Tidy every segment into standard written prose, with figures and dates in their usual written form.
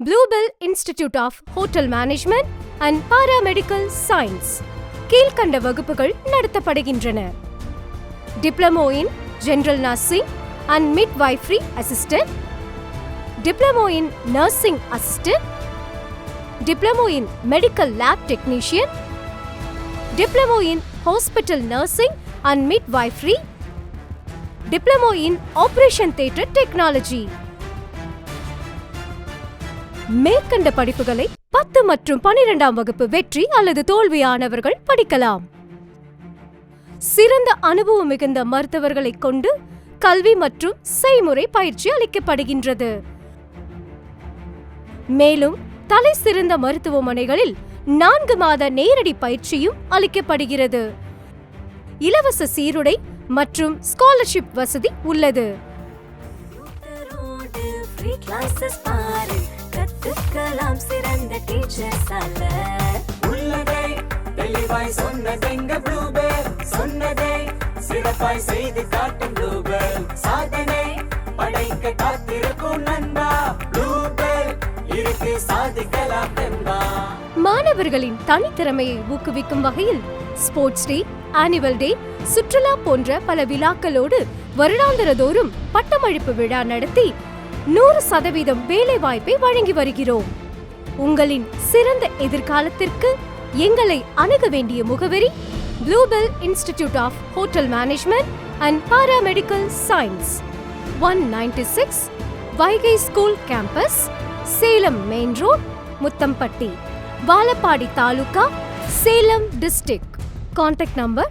Bluebell Institute of Hotel Management and Paramedical Science கீழ்க்கண்ட வகுப்புகள் நடத்தப்படுகின்றன. Diploma in General Nursing and Midwifery Assistant, Diploma in Nursing Assistant, Diploma in Medical Lab Technician, Diploma in Hospital Nursing and Midwifery, Diploma in Operation Theatre Technology. மேற்கண்ட படிப்புகளை 10 மற்றும் 12ஆம் வகுப்பு வெற்றி அல்லது தோல்வியானவர்கள் படிக்கலாம். சிறந்த அனுபவம் மிகுந்த மருத்துவர்களை கொண்டு கல்வி மற்றும் செய்முறை பயிற்சி அளிக்கப்படுகின்றது. மேலும் தலை சிறந்த மருத்துவமனைகளில் 4 மாத நேரடி பயிற்சியும் அளிக்கப்படுகிறது. இலவச சீருடை மற்றும் ஸ்காலர்ஷிப் வசதி உள்ளது. கத்துக்கலாம் சிறந்த டீச்சர்ஸால உள்ளதை தெளிவாய் சொன்னதெங்க ப்ளூபெல், சொன்னதை சிறப்பாய் செய்து காட்டும் ப்ளூபெல், சாதனை படைக்க காத்திருக்கும் நண்பா ப்ளூபெல், இருக்கு சாதிக்கலாம் நண்பா. மாணவர்களின் தனித்திறமையை ஊக்குவிக்கும் வகையில் ஸ்போர்ட்ஸ் டே, ஆனுவல் டே, சுற்றுலா போன்ற பல விழாக்களோடு வருடாந்திரதோறும் பட்டமளிப்பு விழா நடத்தி 100% வேலை வாய்ப்பை வழங்கி வருகிறோம். உங்களின் சிறந்த எதிர்காலத்திற்கு எங்களை அணுக வேண்டிய முகவரி Bluebell Institute of Hotel Management and Paramedical Science, 196 Vaigai school campus, Salem main road, Muthampatti, Vazhapadi taluka, Salem district. Contact number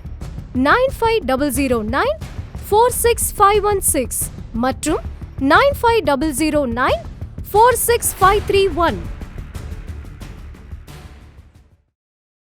9500946516 மற்றும் 9500946531.